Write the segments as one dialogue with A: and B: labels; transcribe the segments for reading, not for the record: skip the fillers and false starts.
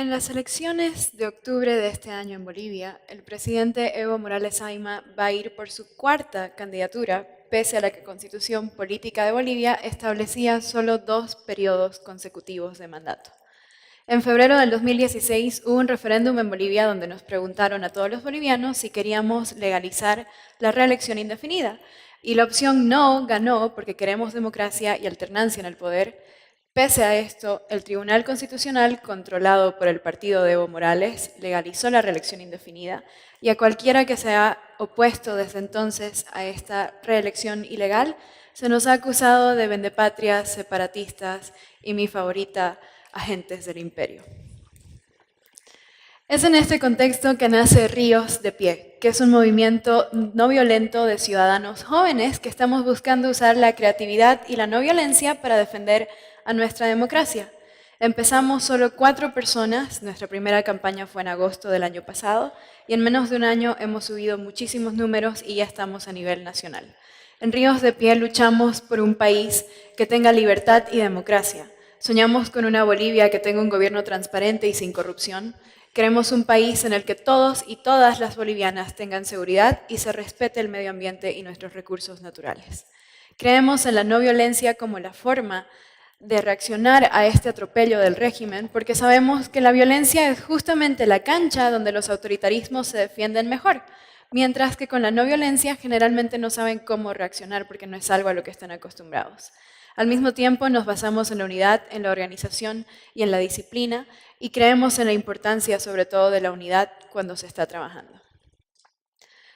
A: En las elecciones de octubre de este año en Bolivia, el presidente Evo Morales Ayma va a ir por su cuarta candidatura, pese a la que Constitución Política de Bolivia establecía solo 2 periodos consecutivos de mandato. En febrero del 2016 hubo un referéndum en Bolivia donde nos preguntaron a todos los bolivianos si queríamos legalizar la reelección indefinida. Y la opción no ganó porque queremos democracia y alternancia en el poder. Pese a esto, el Tribunal Constitucional, controlado por el partido de Evo Morales, legalizó la reelección indefinida y a cualquiera que se haya opuesto desde entonces a esta reelección ilegal, se nos ha acusado de vendepatrias, separatistas y mi favorita, agentes del imperio. Es en este contexto que nace Ríos de Pie, que es un movimiento no violento de ciudadanos jóvenes que estamos buscando usar la creatividad y la no violencia para defender a nuestra democracia. Empezamos solo 4 personas, nuestra primera campaña fue en agosto del año pasado, y en menos de un año hemos subido muchísimos números y ya estamos a nivel nacional. En Ríos de Pie luchamos por un país que tenga libertad y democracia. Soñamos con una Bolivia que tenga un gobierno transparente y sin corrupción. Queremos un país en el que todos y todas las bolivianas tengan seguridad y se respete el medio ambiente y nuestros recursos naturales. Creemos en la no violencia como la forma de reaccionar a este atropello del régimen, porque sabemos que la violencia es justamente la cancha donde los autoritarismos se defienden mejor, mientras que con la no violencia generalmente no saben cómo reaccionar porque no es algo a lo que están acostumbrados. Al mismo tiempo nos basamos en la unidad, en la organización y en la disciplina y creemos en la importancia sobre todo de la unidad cuando se está trabajando.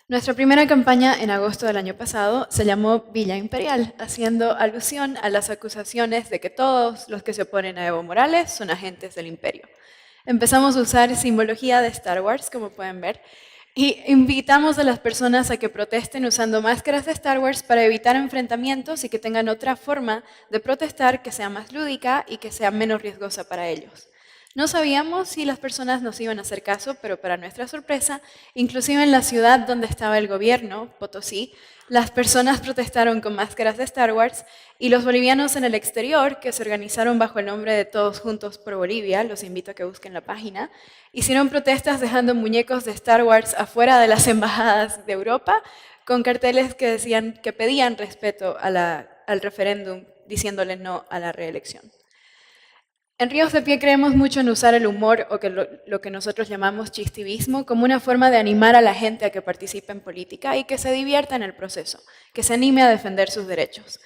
A: Nuestra primera campaña en agosto del año pasado se llamó Villa Imperial, haciendo alusión a las acusaciones de que todos los que se oponen a Evo Morales son agentes del imperio. Empezamos a usar simbología de Star Wars, como pueden ver, y invitamos a las personas a que protesten usando máscaras de Star Wars para evitar enfrentamientos y que tengan otra forma de protestar que sea más lúdica y que sea menos riesgosa para ellos. No sabíamos si las personas nos iban a hacer caso, pero para nuestra sorpresa, inclusive en la ciudad donde estaba el gobierno, Potosí, las personas protestaron con máscaras de Star Wars y los bolivianos en el exterior, que se organizaron bajo el nombre de Todos Juntos por Bolivia, los invito a que busquen la página, hicieron protestas dejando muñecos de Star Wars afuera de las embajadas de Europa con carteles que decían que pedían respeto al referéndum, diciéndole no a la reelección. En Ríos de Pie creemos mucho en usar el humor o lo que nosotros llamamos chistivismo como una forma de animar a la gente a que participe en política y que se divierta en el proceso, que se anime a defender sus derechos.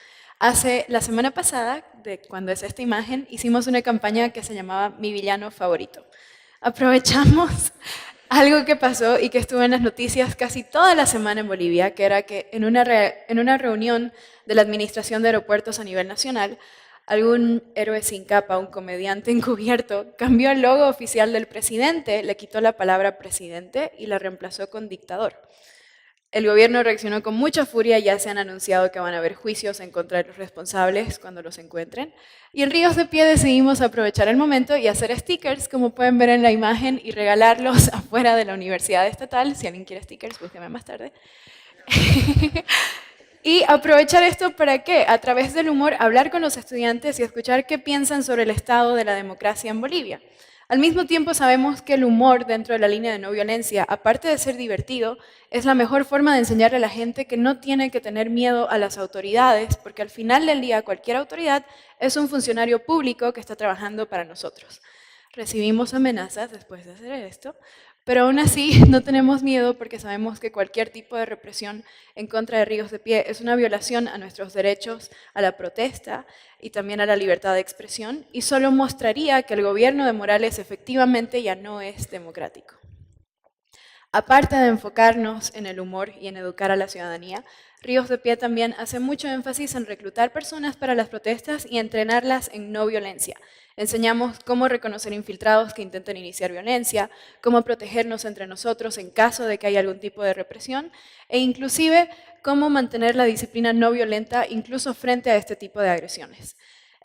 A: La semana pasada, cuando es esta imagen, hicimos una campaña que se llamaba Mi Villano Favorito. Aprovechamos algo que pasó y que estuvo en las noticias casi toda la semana en Bolivia, que era que en una reunión de la Administración de Aeropuertos a nivel nacional, algún héroe sin capa, un comediante encubierto, cambió el logo oficial del presidente, le quitó la palabra presidente y la reemplazó con dictador. El gobierno reaccionó con mucha furia, ya se han anunciado que van a haber juicios en contra de los responsables cuando los encuentren. Y en Ríos de Pie decidimos aprovechar el momento y hacer stickers, como pueden ver en la imagen, y regalarlos afuera de la Universidad Estatal. Si alguien quiere stickers, búsqueme más tarde. Y aprovechar esto para ¿qué? A través del humor hablar con los estudiantes y escuchar qué piensan sobre el estado de la democracia en Bolivia. Al mismo tiempo sabemos que el humor dentro de la línea de no violencia, aparte de ser divertido, es la mejor forma de enseñarle a la gente que no tiene que tener miedo a las autoridades, porque al final del día cualquier autoridad es un funcionario público que está trabajando para nosotros. Recibimos amenazas después de hacer esto, pero aún así no tenemos miedo porque sabemos que cualquier tipo de represión en contra de Ríos de Pie es una violación a nuestros derechos, a la protesta y también a la libertad de expresión y solo mostraría que el gobierno de Morales efectivamente ya no es democrático. Aparte de enfocarnos en el humor y en educar a la ciudadanía, Ríos de Pie también hace mucho énfasis en reclutar personas para las protestas y entrenarlas en no violencia. Enseñamos cómo reconocer infiltrados que intenten iniciar violencia, cómo protegernos entre nosotros en caso de que haya algún tipo de represión e inclusive cómo mantener la disciplina no violenta incluso frente a este tipo de agresiones.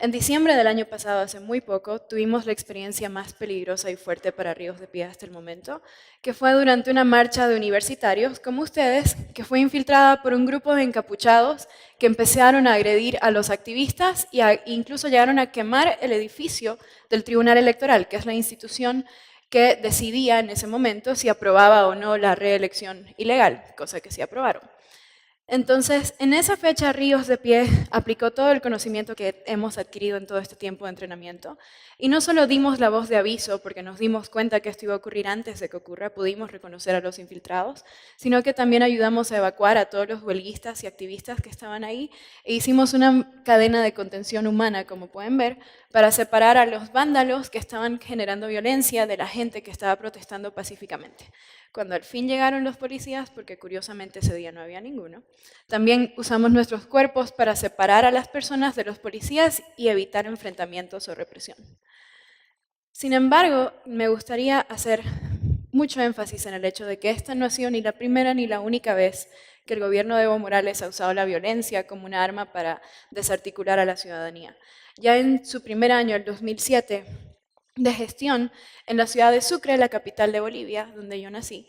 A: En diciembre del año pasado, hace muy poco, tuvimos la experiencia más peligrosa y fuerte para Ríos de Pie hasta el momento, que fue durante una marcha de universitarios, como ustedes, que fue infiltrada por un grupo de encapuchados que empezaron a agredir a los activistas e incluso llegaron a quemar el edificio del Tribunal Electoral, que es la institución que decidía en ese momento si aprobaba o no la reelección ilegal, cosa que sí aprobaron. Entonces, en esa fecha, Ríos de Pie aplicó todo el conocimiento que hemos adquirido en todo este tiempo de entrenamiento. Y no solo dimos la voz de aviso, porque nos dimos cuenta que esto iba a ocurrir antes de que ocurra, pudimos reconocer a los infiltrados, sino que también ayudamos a evacuar a todos los huelguistas y activistas que estaban ahí e hicimos una cadena de contención humana, como pueden ver, para separar a los vándalos que estaban generando violencia de la gente que estaba protestando pacíficamente. Cuando al fin llegaron los policías, porque curiosamente ese día no había ninguno, también usamos nuestros cuerpos para separar a las personas de los policías y evitar enfrentamientos o represión. Sin embargo, me gustaría hacer mucho énfasis en el hecho de que esta no ha sido ni la primera ni la única vez que el gobierno de Evo Morales ha usado la violencia como una arma para desarticular a la ciudadanía. Ya en su primer año, el 2007, de gestión, en la ciudad de Sucre, la capital de Bolivia, donde yo nací,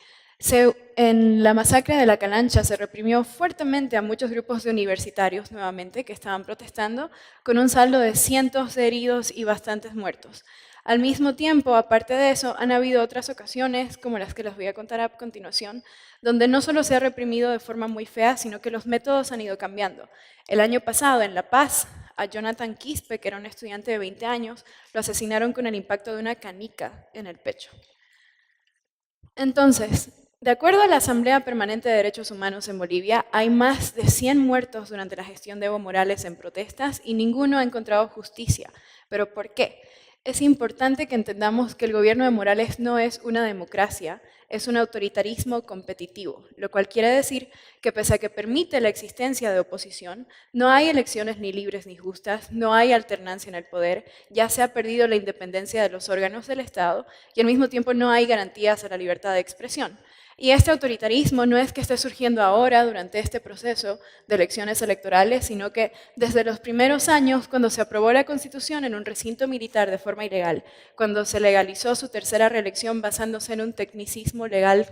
A: en la masacre de la Calancha se reprimió fuertemente a muchos grupos de universitarios nuevamente que estaban protestando, con un saldo de cientos de heridos y bastantes muertos. Al mismo tiempo, aparte de eso, han habido otras ocasiones, como las que les voy a contar a continuación, donde no solo se ha reprimido de forma muy fea, sino que los métodos han ido cambiando. El año pasado, en La Paz, a Jonathan Quispe, que era un estudiante de 20 años, lo asesinaron con el impacto de una canica en el pecho. Entonces, de acuerdo a la Asamblea Permanente de Derechos Humanos en Bolivia, hay más de 100 muertos durante la gestión de Evo Morales en protestas y ninguno ha encontrado justicia. ¿Pero por qué? Es importante que entendamos que el gobierno de Morales no es una democracia, es un autoritarismo competitivo, lo cual quiere decir que pese a que permite la existencia de oposición, no hay elecciones ni libres ni justas, no hay alternancia en el poder, ya se ha perdido la independencia de los órganos del Estado y al mismo tiempo no hay garantías a la libertad de expresión. Y este autoritarismo no es que esté surgiendo ahora durante este proceso de elecciones electorales, sino que desde los primeros años, cuando se aprobó la Constitución en un recinto militar de forma ilegal, cuando se legalizó su tercera reelección basándose en un tecnicismo legal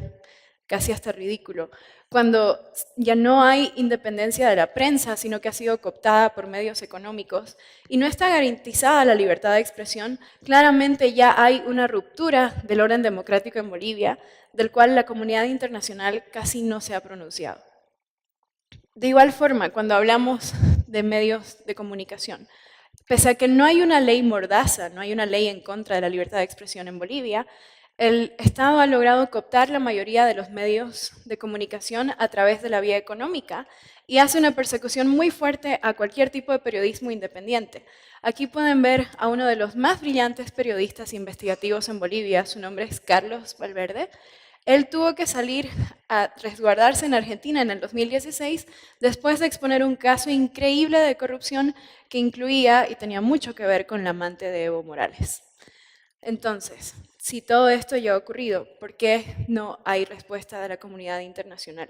A: casi hasta ridículo, cuando ya no hay independencia de la prensa, sino que ha sido cooptada por medios económicos y no está garantizada la libertad de expresión, claramente ya hay una ruptura del orden democrático en Bolivia, del cual la comunidad internacional casi no se ha pronunciado. De igual forma, cuando hablamos de medios de comunicación, pese a que no hay una ley mordaza, no hay una ley en contra de la libertad de expresión en Bolivia, el Estado ha logrado cooptar la mayoría de los medios de comunicación a través de la vía económica y hace una persecución muy fuerte a cualquier tipo de periodismo independiente. Aquí pueden ver a uno de los más brillantes periodistas investigativos en Bolivia, su nombre es Carlos Valverde. Él tuvo que salir a resguardarse en Argentina en el 2016 después de exponer un caso increíble de corrupción que incluía y tenía mucho que ver con la amante de Evo Morales. Entonces, si todo esto ya ha ocurrido, ¿por qué no hay respuesta de la comunidad internacional?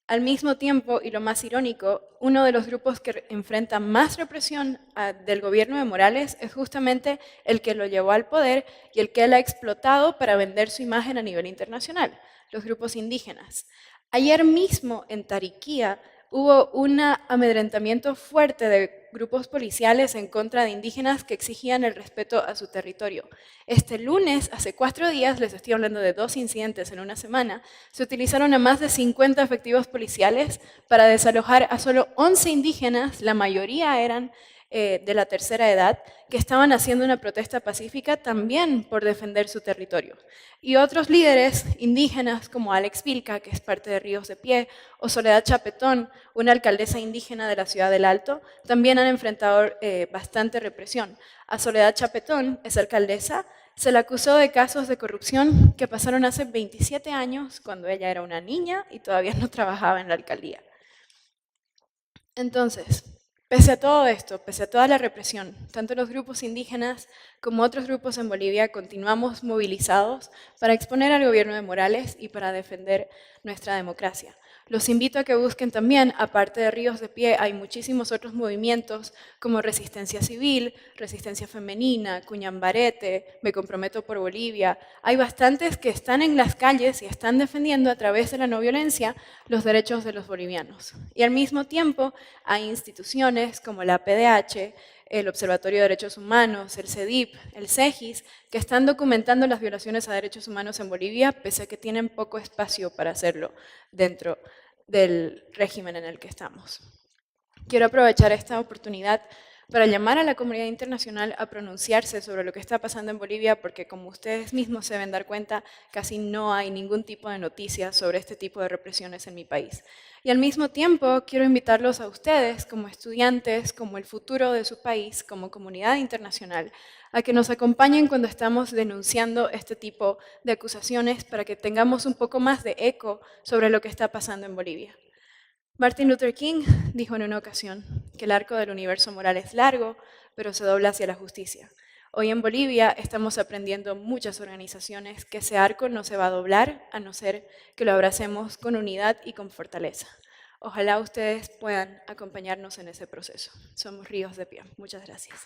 A: Al mismo tiempo, y lo más irónico, uno de los grupos que enfrenta más represión del gobierno de Morales es justamente el que lo llevó al poder y el que él ha explotado para vender su imagen a nivel internacional, los grupos indígenas. Ayer mismo en Tariquía hubo un amedrentamiento fuerte de grupos policiales en contra de indígenas que exigían el respeto a su territorio. Este lunes, hace 4 días, les estoy hablando de 2 incidentes en una semana, se utilizaron a más de 50 efectivos policiales para desalojar a solo 11 indígenas, la mayoría eran de la tercera edad, que estaban haciendo una protesta pacífica también por defender su territorio. Y otros líderes indígenas como Alex Vilca, que es parte de Ríos de Pie, o Soledad Chapetón, una alcaldesa indígena de la ciudad del Alto, también han enfrentado bastante represión. A Soledad Chapetón, es alcaldesa, se la acusó de casos de corrupción que pasaron hace 27 años, cuando ella era una niña y todavía no trabajaba en la alcaldía. Entonces, pese a todo esto, pese a toda la represión, tanto los grupos indígenas como otros grupos en Bolivia continuamos movilizados para exponer al gobierno de Morales y para defender nuestra democracia. Los invito a que busquen también, aparte de Ríos de Pie, hay muchísimos otros movimientos como Resistencia Civil, Resistencia Femenina, Cuñambarete, Me Comprometo por Bolivia. Hay bastantes que están en las calles y están defendiendo a través de la no violencia los derechos de los bolivianos. Y al mismo tiempo hay instituciones como la PDH, el Observatorio de Derechos Humanos, el CEDIP, el CEGIS, que están documentando las violaciones a derechos humanos en Bolivia, pese a que tienen poco espacio para hacerlo dentro del régimen en el que estamos. Quiero aprovechar esta oportunidad para llamar a la comunidad internacional a pronunciarse sobre lo que está pasando en Bolivia, porque como ustedes mismos se deben dar cuenta, casi no hay ningún tipo de noticias sobre este tipo de represiones en mi país. Y al mismo tiempo, quiero invitarlos a ustedes, como estudiantes, como el futuro de su país, como comunidad internacional, a que nos acompañen cuando estamos denunciando este tipo de acusaciones para que tengamos un poco más de eco sobre lo que está pasando en Bolivia. Martin Luther King dijo en una ocasión que el arco del universo moral es largo, pero se dobla hacia la justicia. Hoy en Bolivia estamos aprendiendo muchas organizaciones que ese arco no se va a doblar a no ser que lo abracemos con unidad y con fortaleza. Ojalá ustedes puedan acompañarnos en ese proceso. Somos Ríos de Pie. Muchas gracias.